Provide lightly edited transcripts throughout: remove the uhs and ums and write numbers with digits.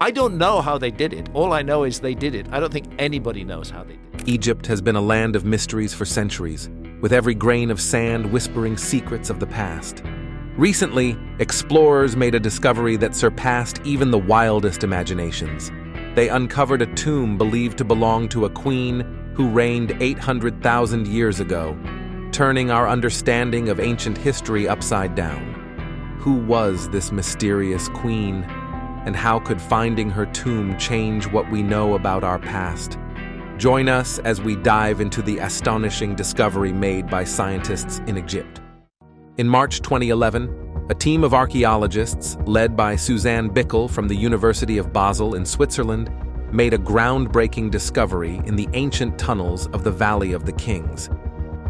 I don't know how they did it. All I know is they did it. I don't think anybody knows how they did it. Egypt has been a land of mysteries for centuries, with every grain of sand whispering secrets of the past. Recently, explorers made a discovery that surpassed even the wildest imaginations. They uncovered a tomb believed to belong to a queen who reigned 800,000 years ago, turning our understanding of ancient history upside down. Who was this mysterious queen, and how could finding her tomb change what we know about our past? Join us as we dive into the astonishing discovery made by scientists in Egypt. In March 2011, a team of archaeologists, led by Suzanne Bickel from the University of Basel in Switzerland, made a groundbreaking discovery in the ancient tunnels of the Valley of the Kings.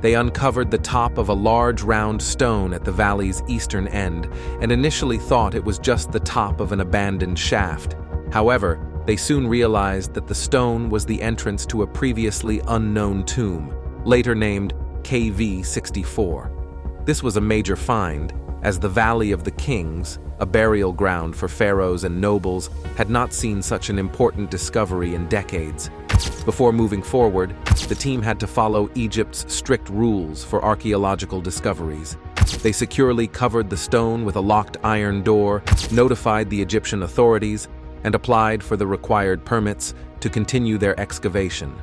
They uncovered the top of a large round stone at the valley's eastern end and initially thought it was just the top of an abandoned shaft. However, they soon realized that the stone was the entrance to a previously unknown tomb, later named KV-64. This was a major find, as the Valley of the Kings, a burial ground for pharaohs and nobles, had not seen such an important discovery in decades. Before moving forward, the team had to follow Egypt's strict rules for archaeological discoveries. They securely covered the stone with a locked iron door, notified the Egyptian authorities, and applied for the required permits to continue their excavation.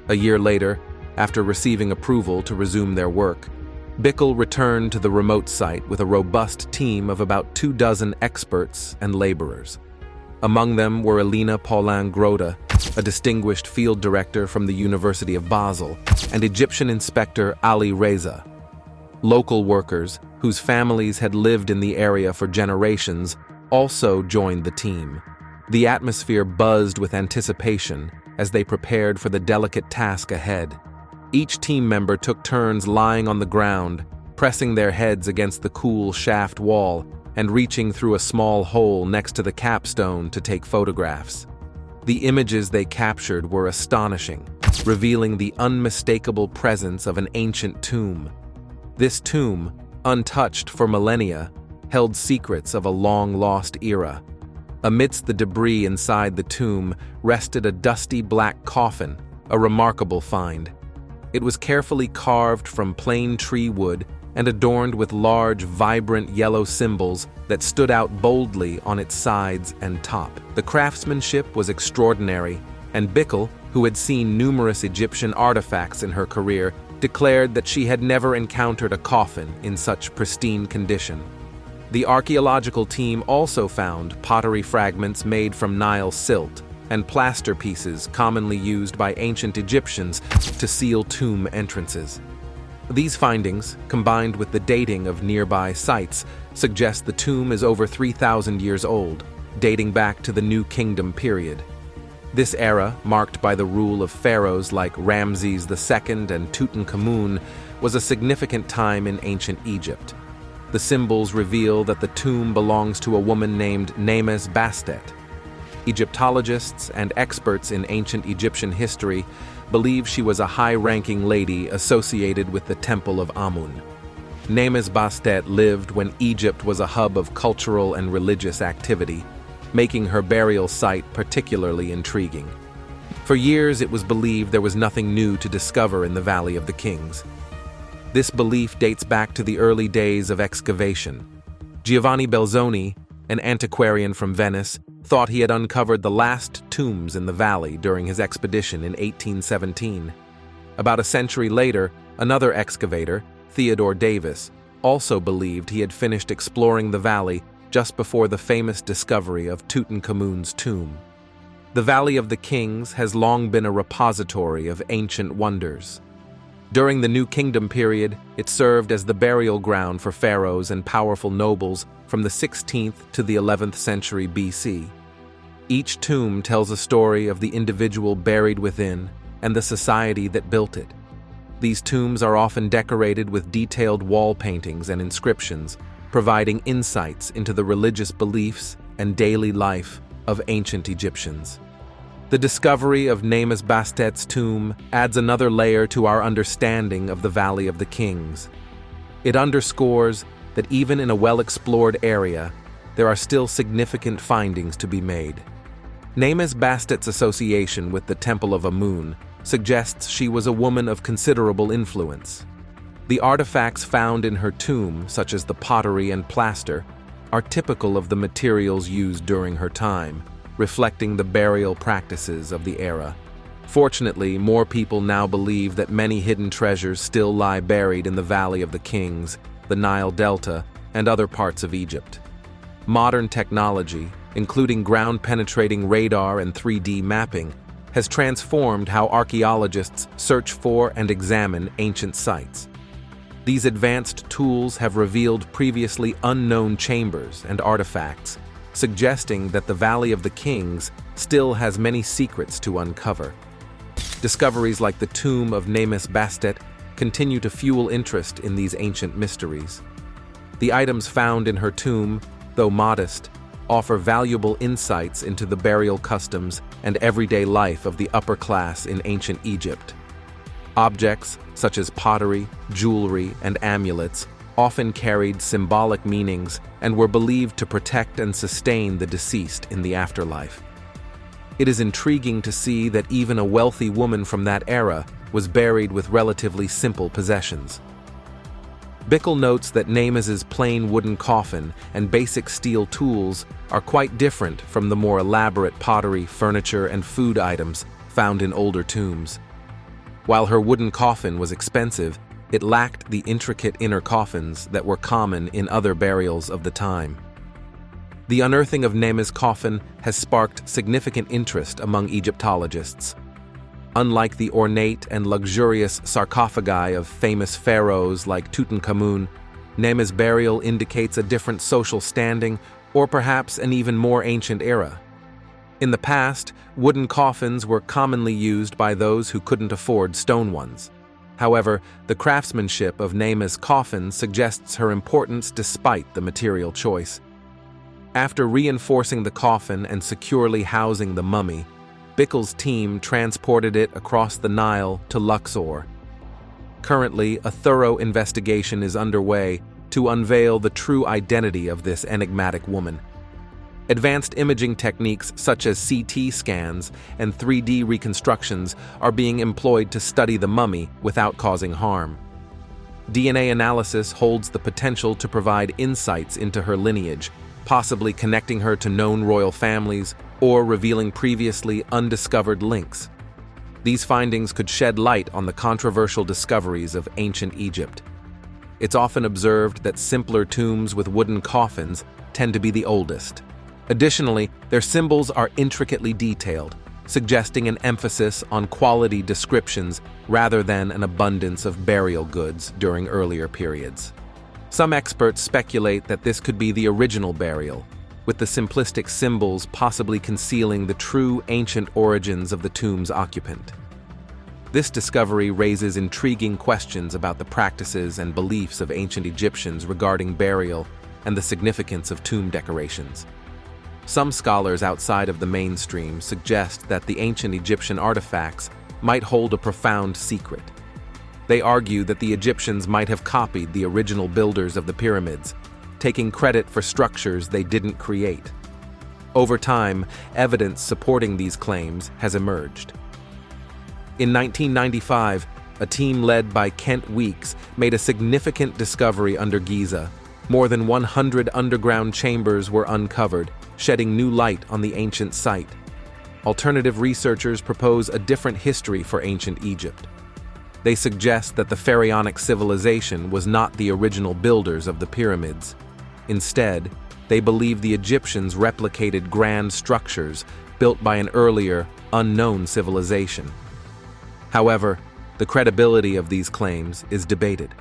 A year later, after receiving approval to resume their work, Bickel returned to the remote site with a robust team of about 24 experts and laborers. Among them were Elena Paulin-Grote, a distinguished field director from the University of Basel, and Egyptian inspector Ali Reza. Local workers, whose families had lived in the area for generations, also joined the team. The atmosphere buzzed with anticipation as they prepared for the delicate task ahead. Each team member took turns lying on the ground, pressing their heads against the cool shaft wall and reaching through a small hole next to the capstone to take photographs. The images they captured were astonishing, revealing the unmistakable presence of an ancient tomb. This tomb, untouched for millennia, held secrets of a long-lost era. Amidst the debris inside the tomb rested a dusty black coffin, a remarkable find. It was carefully carved from plain tree wood and adorned with large, vibrant yellow symbols that stood out boldly on its sides and top. The craftsmanship was extraordinary, and Bickel, who had seen numerous Egyptian artifacts in her career, declared that she had never encountered a coffin in such pristine condition. The archaeological team also found pottery fragments made from Nile silt and plaster pieces commonly used by ancient Egyptians to seal tomb entrances. These findings, combined with the dating of nearby sites, suggest the tomb is over 3,000 years old, dating back to the New Kingdom period. This era, marked by the rule of pharaohs like Ramses II and Tutankhamun, was a significant time in ancient Egypt. The symbols reveal that the tomb belongs to a woman named Nemes Bastet. Egyptologists and experts in ancient Egyptian history believe she was a high-ranking lady associated with the Temple of Amun. Nemes Bastet lived when Egypt was a hub of cultural and religious activity, making her burial site particularly intriguing. For years, it was believed there was nothing new to discover in the Valley of the Kings. This belief dates back to the early days of excavation. Giovanni Belzoni, an antiquarian from Venice, thought he had uncovered the last tombs in the valley during his expedition in 1817. About a century later, another excavator, Theodore Davis, also believed he had finished exploring the valley just before the famous discovery of Tutankhamun's tomb. The Valley of the Kings has long been a repository of ancient wonders. During the New Kingdom period, it served as the burial ground for pharaohs and powerful nobles from the 16th to the 11th century BC. Each tomb tells a story of the individual buried within and the society that built it. These tombs are often decorated with detailed wall paintings and inscriptions, providing insights into the religious beliefs and daily life of ancient Egyptians. The discovery of Nemes Bastet's tomb adds another layer to our understanding of the Valley of the Kings. It underscores that even in a well-explored area, there are still significant findings to be made. Nemes Bastet's association with the Temple of Amun suggests she was a woman of considerable influence. The artifacts found in her tomb, such as the pottery and plaster, are typical of the materials used during her time, reflecting the burial practices of the era. Fortunately, more people now believe that many hidden treasures still lie buried in the Valley of the Kings, the Nile Delta, and other parts of Egypt. Modern technology, including ground-penetrating radar and 3D mapping, has transformed how archaeologists search for and examine ancient sites. These advanced tools have revealed previously unknown chambers and artifacts, suggesting that the Valley of the Kings still has many secrets to uncover. Discoveries like the tomb of Nemes Bastet continue to fuel interest in these ancient mysteries. The items found in her tomb, though modest, offer valuable insights into the burial customs and everyday life of the upper class in ancient Egypt. Objects, such as pottery, jewelry, and amulets, often carried symbolic meanings and were believed to protect and sustain the deceased in the afterlife. It is intriguing to see that even a wealthy woman from that era was buried with relatively simple possessions. Bickel notes that Nemes's plain wooden coffin and basic steel tools are quite different from the more elaborate pottery, furniture, and food items found in older tombs. While her wooden coffin was expensive, it lacked the intricate inner coffins that were common in other burials of the time. The unearthing of Nemes' coffin has sparked significant interest among Egyptologists. Unlike the ornate and luxurious sarcophagi of famous pharaohs like Tutankhamun, Nemes' burial indicates a different social standing or perhaps an even more ancient era. In the past, wooden coffins were commonly used by those who couldn't afford stone ones. However, the craftsmanship of Nemes' coffin suggests her importance despite the material choice. After reinforcing the coffin and securely housing the mummy, Bickel's team transported it across the Nile to Luxor. Currently, a thorough investigation is underway to unveil the true identity of this enigmatic woman. Advanced imaging techniques such as CT scans and 3D reconstructions are being employed to study the mummy without causing harm. DNA analysis holds the potential to provide insights into her lineage, possibly connecting her to known royal families or revealing previously undiscovered links. These findings could shed light on the controversial discoveries of ancient Egypt. It's often observed that simpler tombs with wooden coffins tend to be the oldest. Additionally, their symbols are intricately detailed, suggesting an emphasis on quality descriptions rather than an abundance of burial goods during earlier periods. Some experts speculate that this could be the original burial, with the simplistic symbols possibly concealing the true ancient origins of the tomb's occupant. This discovery raises intriguing questions about the practices and beliefs of ancient Egyptians regarding burial and the significance of tomb decorations. Some scholars outside of the mainstream suggest that the ancient Egyptian artifacts might hold a profound secret. They argue that the Egyptians might have copied the original builders of the pyramids, taking credit for structures they didn't create. Over time, evidence supporting these claims has emerged. In 1995, a team led by Kent Weeks made a significant discovery under Giza. More than 100 underground chambers were uncovered, shedding new light on the ancient site. Alternative researchers propose a different history for ancient Egypt. They suggest that the pharaonic civilization was not the original builders of the pyramids. Instead, they believe the Egyptians replicated grand structures built by an earlier, unknown civilization. However, the credibility of these claims is debated.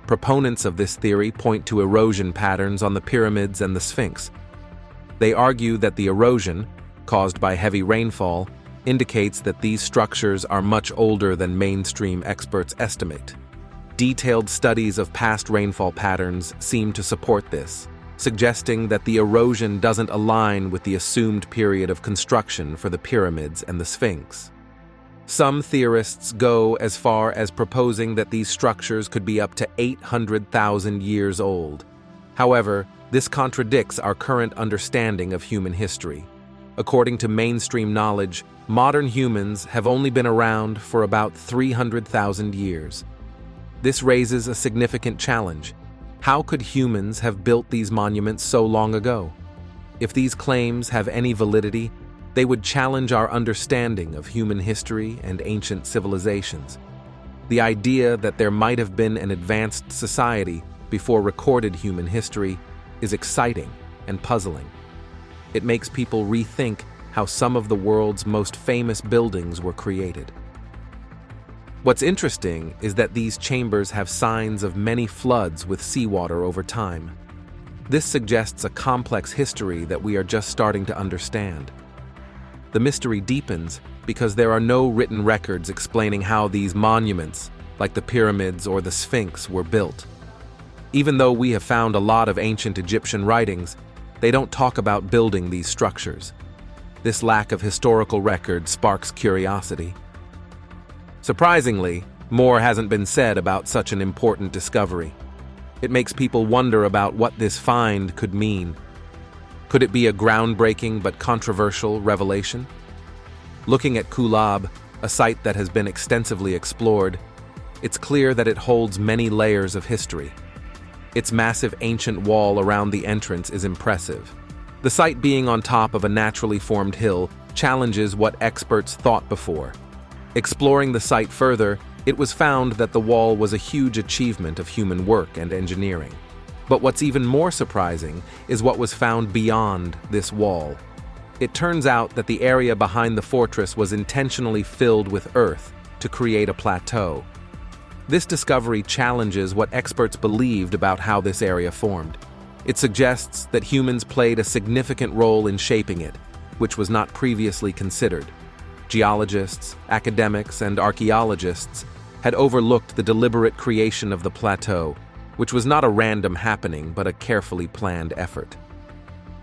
Proponents of this theory point to erosion patterns on the pyramids and the Sphinx. They argue that the erosion, caused by heavy rainfall, indicates that these structures are much older than mainstream experts estimate. Detailed studies of past rainfall patterns seem to support this, suggesting that the erosion doesn't align with the assumed period of construction for the pyramids and the Sphinx. Some theorists go as far as proposing that these structures could be up to 800,000 years old. However, this contradicts our current understanding of human history. According to mainstream knowledge, modern humans have only been around for about 300,000 years. This raises a significant challenge. How could humans have built these monuments so long ago? If these claims have any validity, they would challenge our understanding of human history and ancient civilizations. The idea that there might have been an advanced society before recorded human history is exciting and puzzling. It makes people rethink how some of the world's most famous buildings were created. What's interesting is that these chambers have signs of many floods with seawater over time. This suggests a complex history that we are just starting to understand. The mystery deepens because there are no written records explaining how these monuments, like the pyramids or the Sphinx, were built. Even though we have found a lot of ancient Egyptian writings, they don't talk about building these structures. This lack of historical record sparks curiosity. Surprisingly, more hasn't been said about such an important discovery. It makes people wonder about what this find could mean. Could it be a groundbreaking but controversial revelation? Looking at Kulab, a site that has been extensively explored, it's clear that it holds many layers of history. Its massive ancient wall around the entrance is impressive. The site being on top of a naturally formed hill challenges what experts thought before. Exploring the site further, it was found that the wall was a huge achievement of human work and engineering. But what's even more surprising is what was found beyond this wall. It turns out that the area behind the fortress was intentionally filled with earth to create a plateau. This discovery challenges what experts believed about how this area formed. It suggests that humans played a significant role in shaping it, which was not previously considered. Geologists, academics, and archaeologists had overlooked the deliberate creation of the plateau, which was not a random happening but a carefully planned effort.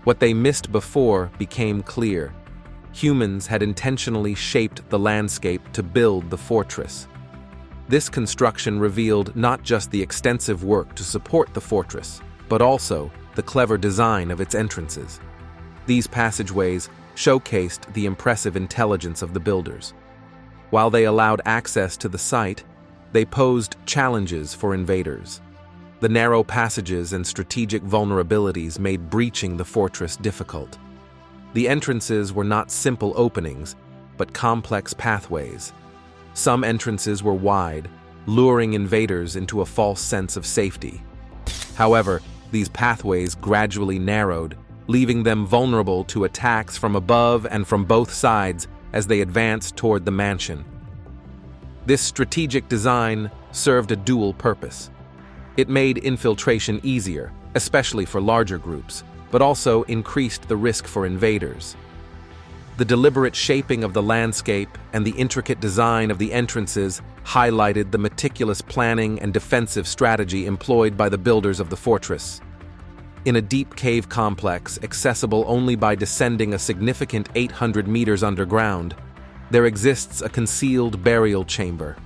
What they missed before became clear. Humans had intentionally shaped the landscape to build the fortress. This construction revealed not just the extensive work to support the fortress, but also the clever design of its entrances. These passageways showcased the impressive intelligence of the builders. While they allowed access to the site, they posed challenges for invaders. The narrow passages and strategic vulnerabilities made breaching the fortress difficult. The entrances were not simple openings, but complex pathways. Some entrances were wide, luring invaders into a false sense of safety. However, these pathways gradually narrowed, leaving them vulnerable to attacks from above and from both sides as they advanced toward the mansion. This strategic design served a dual purpose. It made infiltration easier, especially for larger groups, but also increased the risk for invaders. The deliberate shaping of the landscape and the intricate design of the entrances highlighted the meticulous planning and defensive strategy employed by the builders of the fortress. In a deep cave complex accessible only by descending a significant 800 meters underground, there exists a concealed burial chamber.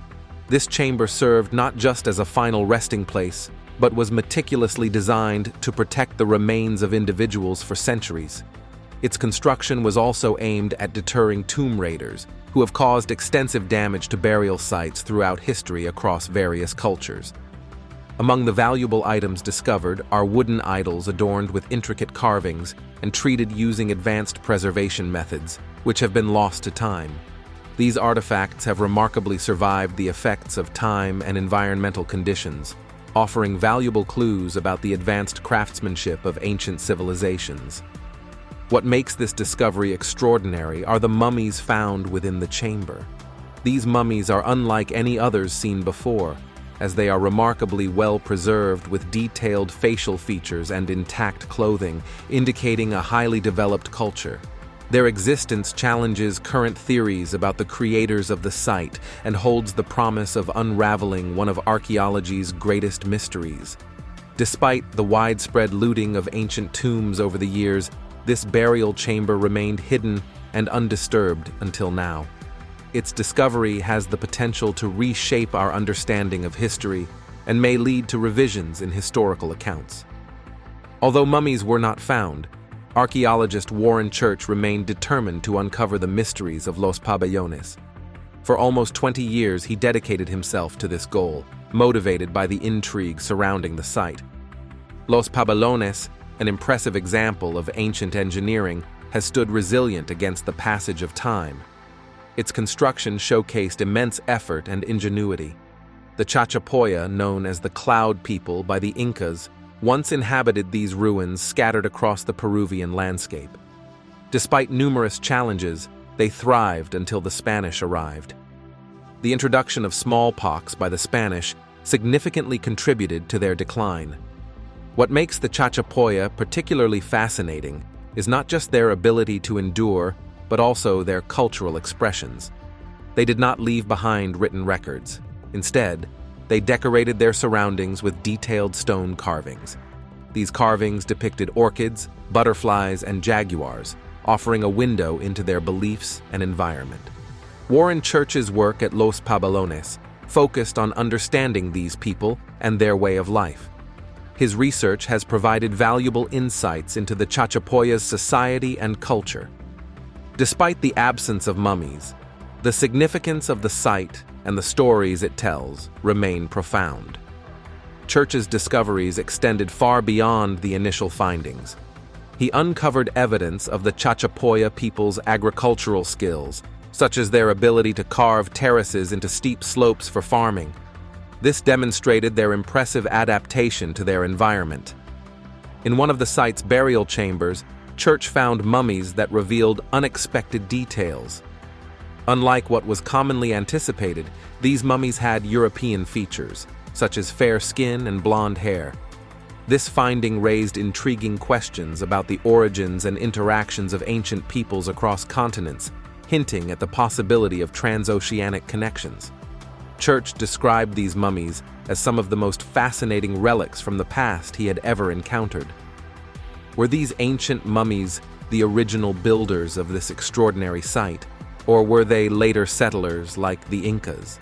This chamber served not just as a final resting place, but was meticulously designed to protect the remains of individuals for centuries. Its construction was also aimed at deterring tomb raiders, who have caused extensive damage to burial sites throughout history across various cultures. Among the valuable items discovered are wooden idols adorned with intricate carvings and treated using advanced preservation methods, which have been lost to time. These artifacts have remarkably survived the effects of time and environmental conditions, offering valuable clues about the advanced craftsmanship of ancient civilizations. What makes this discovery extraordinary are the mummies found within the chamber. These mummies are unlike any others seen before, as they are remarkably well preserved with detailed facial features and intact clothing, indicating a highly developed culture. Their existence challenges current theories about the creators of the site and holds the promise of unraveling one of archaeology's greatest mysteries. Despite the widespread looting of ancient tombs over the years, this burial chamber remained hidden and undisturbed until now. Its discovery has the potential to reshape our understanding of history and may lead to revisions in historical accounts. Although mummies were not found, archaeologist Warren Church remained determined to uncover the mysteries of Los Pabellones. For almost 20 years, he dedicated himself to this goal, motivated by the intrigue surrounding the site. Los Pabellones, an impressive example of ancient engineering, has stood resilient against the passage of time. Its construction showcased immense effort and ingenuity. The Chachapoya, known as the Cloud People by the Incas, once inhabited these ruins scattered across the Peruvian landscape. Despite numerous challenges, they thrived until the Spanish arrived. The introduction of smallpox by the Spanish significantly contributed to their decline. What makes the Chachapoya particularly fascinating is not just their ability to endure, but also their cultural expressions. They did not leave behind written records. Instead, they decorated their surroundings with detailed stone carvings. These carvings depicted orchids, butterflies, and jaguars, offering a window into their beliefs and environment. Warren Church's work at Los Pabellones focused on understanding these people and their way of life. His research has provided valuable insights into the Chachapoya's society and culture. Despite the absence of mummies, the significance of the site and the stories it tells remain profound. Church's discoveries extended far beyond the initial findings. He uncovered evidence of the Chachapoya people's agricultural skills, such as their ability to carve terraces into steep slopes for farming. This demonstrated their impressive adaptation to their environment. In one of the site's burial chambers, Church found mummies that revealed unexpected details. Unlike what was commonly anticipated, these mummies had European features, such as fair skin and blonde hair. This finding raised intriguing questions about the origins and interactions of ancient peoples across continents, hinting at the possibility of transoceanic connections. Church described these mummies as some of the most fascinating relics from the past he had ever encountered. Were these ancient mummies the original builders of this extraordinary site, or were they later settlers like the Incas?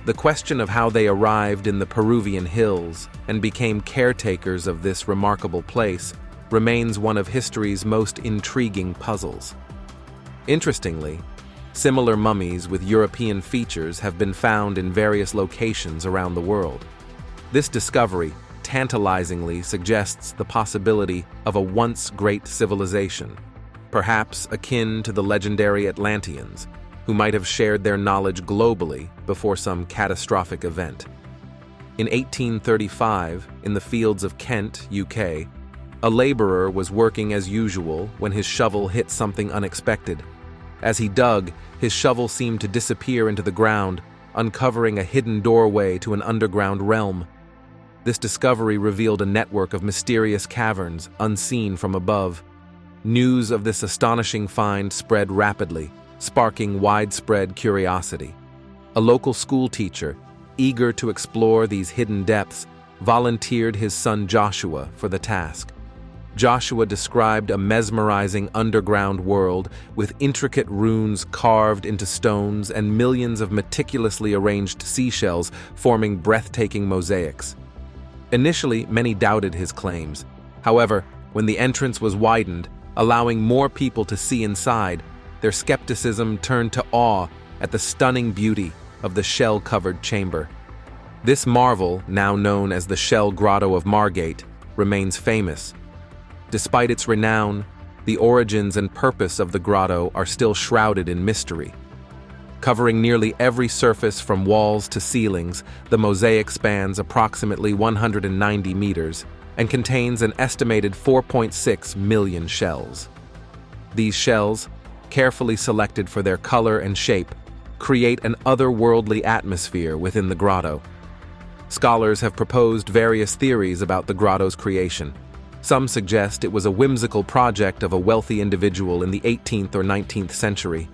The question of how they arrived in the Peruvian hills and became caretakers of this remarkable place remains one of history's most intriguing puzzles. Interestingly, similar mummies with European features have been found in various locations around the world. This discovery tantalizingly suggests the possibility of a once great civilization, perhaps akin to the legendary Atlanteans, who might have shared their knowledge globally before some catastrophic event. In 1835, in the fields of Kent, UK, a laborer was working as usual when his shovel hit something unexpected. As he dug, his shovel seemed to disappear into the ground, uncovering a hidden doorway to an underground realm. This discovery revealed a network of mysterious caverns, unseen from above. News of this astonishing find spread rapidly, sparking widespread curiosity. A local school teacher, eager to explore these hidden depths, volunteered his son Joshua for the task. Joshua described a mesmerizing underground world with intricate runes carved into stones and millions of meticulously arranged seashells forming breathtaking mosaics. Initially, many doubted his claims. However, when the entrance was widened, allowing more people to see inside, their skepticism turned to awe at the stunning beauty of the shell-covered chamber. This marvel, now known as the Shell Grotto of Margate, remains famous. Despite its renown, the origins and purpose of the grotto are still shrouded in mystery. Covering nearly every surface from walls to ceilings, the mosaic spans approximately 190 meters and contains an estimated 4.6 million shells. These shells, carefully selected for their color and shape, create an otherworldly atmosphere within the grotto. Scholars have proposed various theories about the grotto's creation. Some suggest it was a whimsical project of a wealthy individual in the 18th or 19th century.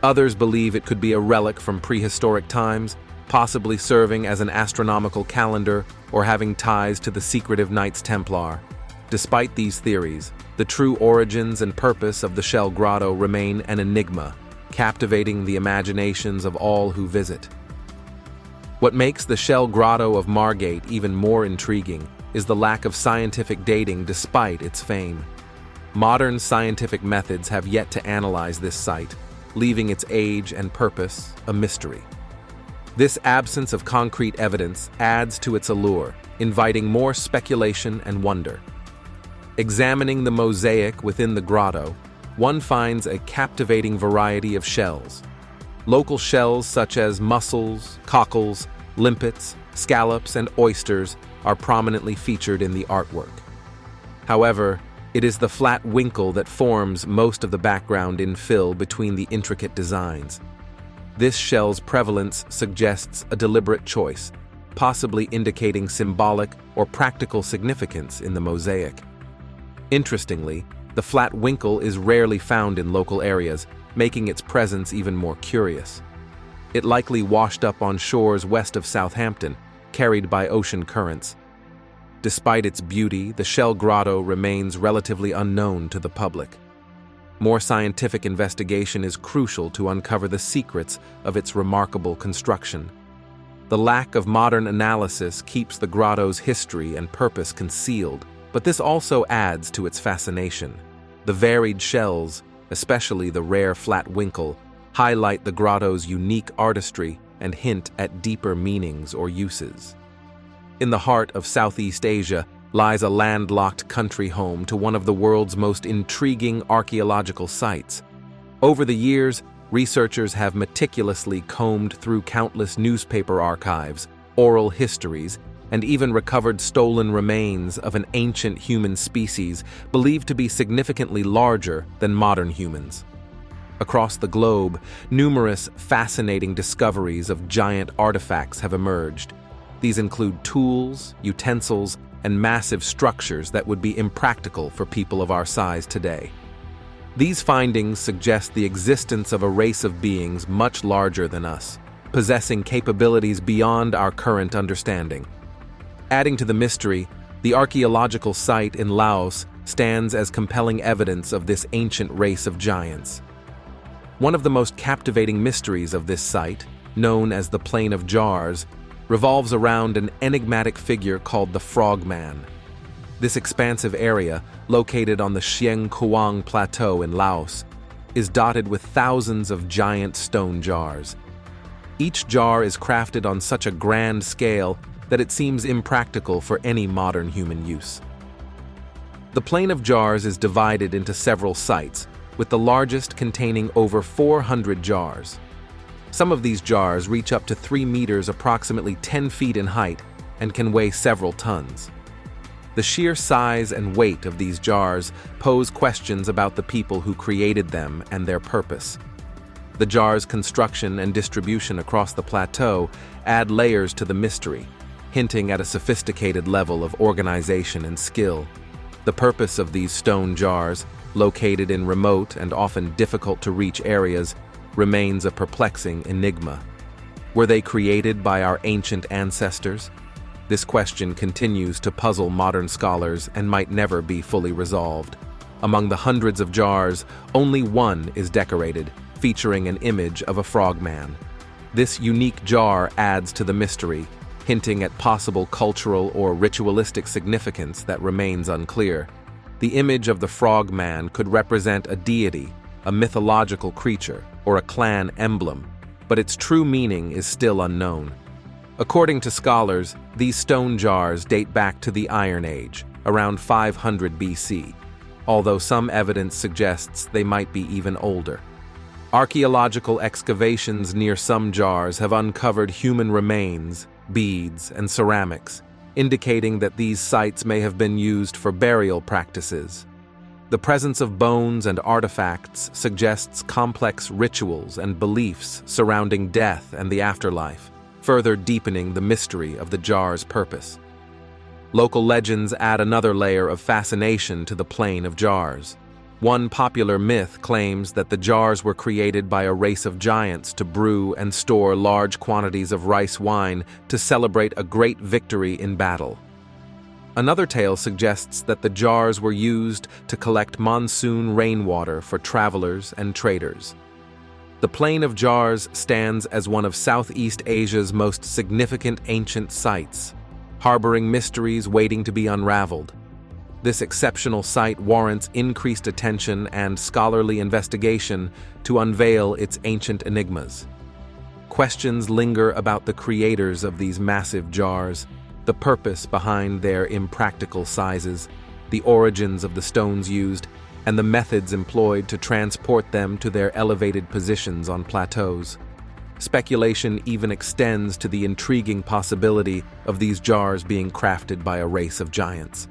Others believe it could be a relic from prehistoric times, possibly serving as an astronomical calendar or having ties to the secretive Knights Templar. Despite these theories, the true origins and purpose of the Shell Grotto remain an enigma, captivating the imaginations of all who visit. What makes the Shell Grotto of Margate even more intriguing is the lack of scientific dating despite its fame. Modern scientific methods have yet to analyze this site, leaving its age and purpose a mystery. This absence of concrete evidence adds to its allure, inviting more speculation and wonder. Examining the mosaic within the grotto, one finds a captivating variety of shells. Local shells such as mussels, cockles, limpets, scallops, and oysters are prominently featured in the artwork. However, it is the flat winkle that forms most of the background in fill between the intricate designs. This shell's prevalence suggests a deliberate choice, possibly indicating symbolic or practical significance in the mosaic. Interestingly, the flat winkle is rarely found in local areas, making its presence even more curious. It likely washed up on shores west of Southampton, carried by ocean currents. Despite its beauty, the shell grotto remains relatively unknown to the public. More scientific investigation is crucial to uncover the secrets of its remarkable construction. The lack of modern analysis keeps the grotto's history and purpose concealed, but this also adds to its fascination. The varied shells, especially the rare flat winkle, highlight the grotto's unique artistry and hint at deeper meanings or uses. In the heart of Southeast Asia lies a landlocked country home to one of the world's most intriguing archaeological sites. Over the years, researchers have meticulously combed through countless newspaper archives, oral histories, and even recovered stolen remains of an ancient human species believed to be significantly larger than modern humans. Across the globe, numerous fascinating discoveries of giant artifacts have emerged. These include tools, utensils, and massive structures that would be impractical for people of our size today. These findings suggest the existence of a race of beings much larger than us, possessing capabilities beyond our current understanding. Adding to the mystery, the archaeological site in Laos stands as compelling evidence of this ancient race of giants. One of the most captivating mysteries of this site, known as the Plain of Jars, revolves around an enigmatic figure called the Frogman. This expansive area, located on the Xieng Kuang Plateau in Laos, is dotted with thousands of giant stone jars. Each jar is crafted on such a grand scale that it seems impractical for any modern human use. The Plain of Jars is divided into several sites, with the largest containing over 400 jars. Some of these jars reach up to 3 meters, approximately 10 feet in height, and can weigh several tons. The sheer size and weight of these jars pose questions about the people who created them and their purpose. The jars' construction and distribution across the plateau add layers to the mystery, hinting at a sophisticated level of organization and skill. The purpose of these stone jars, located in remote and often difficult-to-reach areas, remains a perplexing enigma. Were they created by our ancient ancestors? This question continues to puzzle modern scholars and might never be fully resolved. Among the hundreds of jars, only one is decorated, featuring an image of a frogman. This unique jar adds to the mystery, hinting at possible cultural or ritualistic significance that remains unclear. The image of the frogman could represent a deity, a mythological creature, or a clan emblem, but its true meaning is still unknown. According to scholars, these stone jars date back to the Iron Age, around 500 BC, although some evidence suggests they might be even older. Archaeological excavations near some jars have uncovered human remains, beads, and ceramics, indicating that these sites may have been used for burial practices. The presence of bones and artifacts suggests complex rituals and beliefs surrounding death and the afterlife, further deepening the mystery of the jar's purpose. Local legends add another layer of fascination to the Plain of Jars. One popular myth claims that the jars were created by a race of giants to brew and store large quantities of rice wine to celebrate a great victory in battle. Another tale suggests that the jars were used to collect monsoon rainwater for travelers and traders. The Plain of Jars stands as one of Southeast Asia's most significant ancient sites, harboring mysteries waiting to be unraveled. This exceptional site warrants increased attention and scholarly investigation to unveil its ancient enigmas. Questions linger about the creators of these massive jars, the purpose behind their impractical sizes, the origins of the stones used, and the methods employed to transport them to their elevated positions on plateaus. Speculation even extends to the intriguing possibility of these jars being crafted by a race of giants.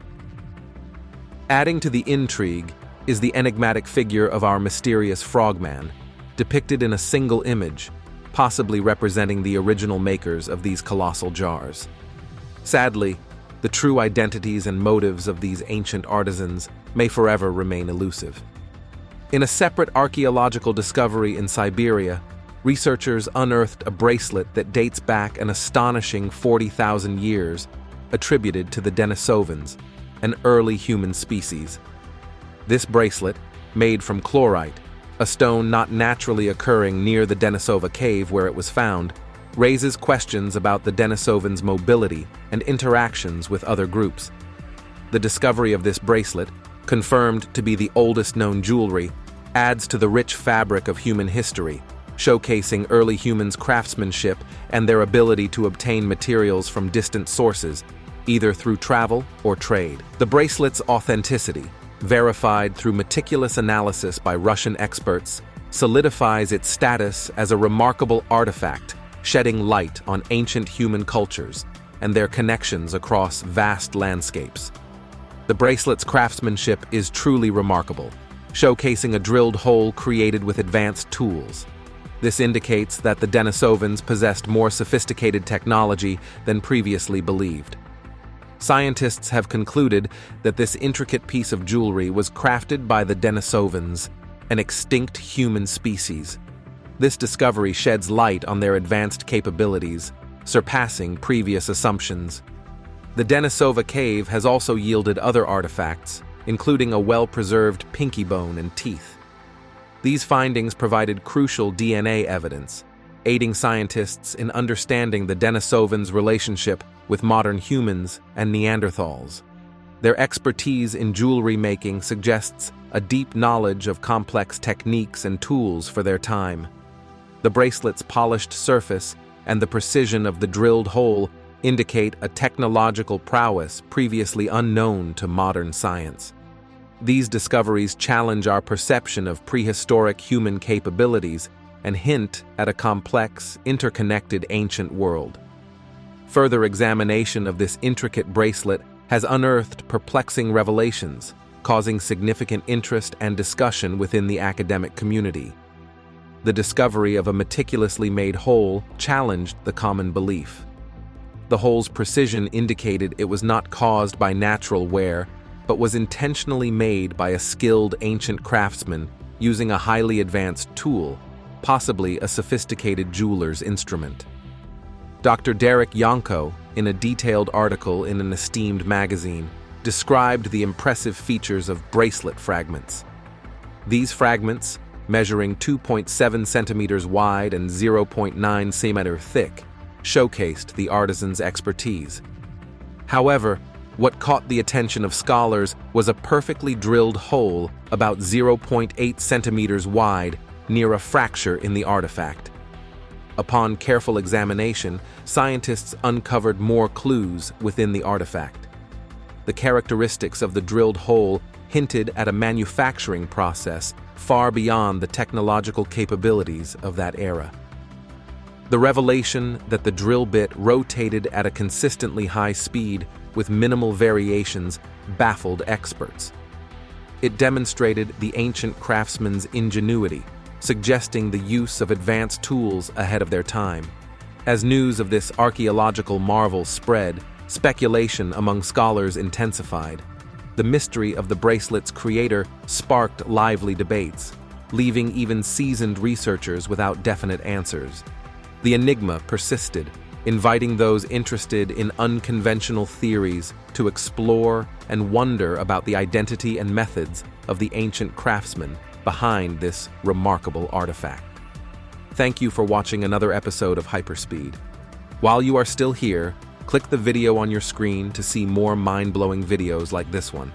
Adding to the intrigue is the enigmatic figure of our mysterious frogman, depicted in a single image, possibly representing the original makers of these colossal jars. Sadly, the true identities and motives of these ancient artisans may forever remain elusive. In a separate archaeological discovery in Siberia, researchers unearthed a bracelet that dates back an astonishing 40,000 years, attributed to the Denisovans, an early human species. This bracelet, made from chlorite, a stone not naturally occurring near the Denisova cave where it was found, raises questions about the Denisovans' mobility and interactions with other groups. The discovery of this bracelet, confirmed to be the oldest known jewelry, adds to the rich fabric of human history, showcasing early humans' craftsmanship and their ability to obtain materials from distant sources, either through travel or trade. The bracelet's authenticity, verified through meticulous analysis by Russian experts, solidifies its status as a remarkable artifact, shedding light on ancient human cultures and their connections across vast landscapes. The bracelet's craftsmanship is truly remarkable, showcasing a drilled hole created with advanced tools. This indicates that the Denisovans possessed more sophisticated technology than previously believed. Scientists have concluded that this intricate piece of jewelry was crafted by the Denisovans, an extinct human species. This discovery sheds light on their advanced capabilities, surpassing previous assumptions. The Denisova cave has also yielded other artifacts, including a well-preserved pinky bone and teeth. These findings provided crucial DNA evidence, aiding scientists in understanding the Denisovans' relationship with modern humans and Neanderthals. Their expertise in jewelry making suggests a deep knowledge of complex techniques and tools for their time. The bracelet's polished surface and the precision of the drilled hole indicate a technological prowess previously unknown to modern science. These discoveries challenge our perception of prehistoric human capabilities and hint at a complex, interconnected ancient world. Further examination of this intricate bracelet has unearthed perplexing revelations, causing significant interest and discussion within the academic community. The discovery of a meticulously made hole challenged the common belief. The hole's precision indicated it was not caused by natural wear, but was intentionally made by a skilled ancient craftsman using a highly advanced tool, possibly a sophisticated jeweler's instrument. Dr. Derek Yonko, in a detailed article in an esteemed magazine, described the impressive features of bracelet fragments. These fragments, measuring 2.7 centimeters wide and 0.9 centimeters thick, showcased the artisan's expertise. However, what caught the attention of scholars was a perfectly drilled hole about 0.8 centimeters wide near a fracture in the artifact. Upon careful examination, scientists uncovered more clues within the artifact. The characteristics of the drilled hole hinted at a manufacturing process far beyond the technological capabilities of that era. The revelation that the drill bit rotated at a consistently high speed with minimal variations baffled experts. It demonstrated the ancient craftsman's ingenuity, suggesting the use of advanced tools ahead of their time. As news of this archaeological marvel spread, speculation among scholars intensified. The mystery of the bracelet's creator sparked lively debates, leaving even seasoned researchers without definite answers. The enigma persisted, inviting those interested in unconventional theories to explore and wonder about the identity and methods of the ancient craftsmen behind this remarkable artifact. Thank you for watching another episode of Hyperspeed. While you are still here, click the video on your screen to see more mind-blowing videos like this one.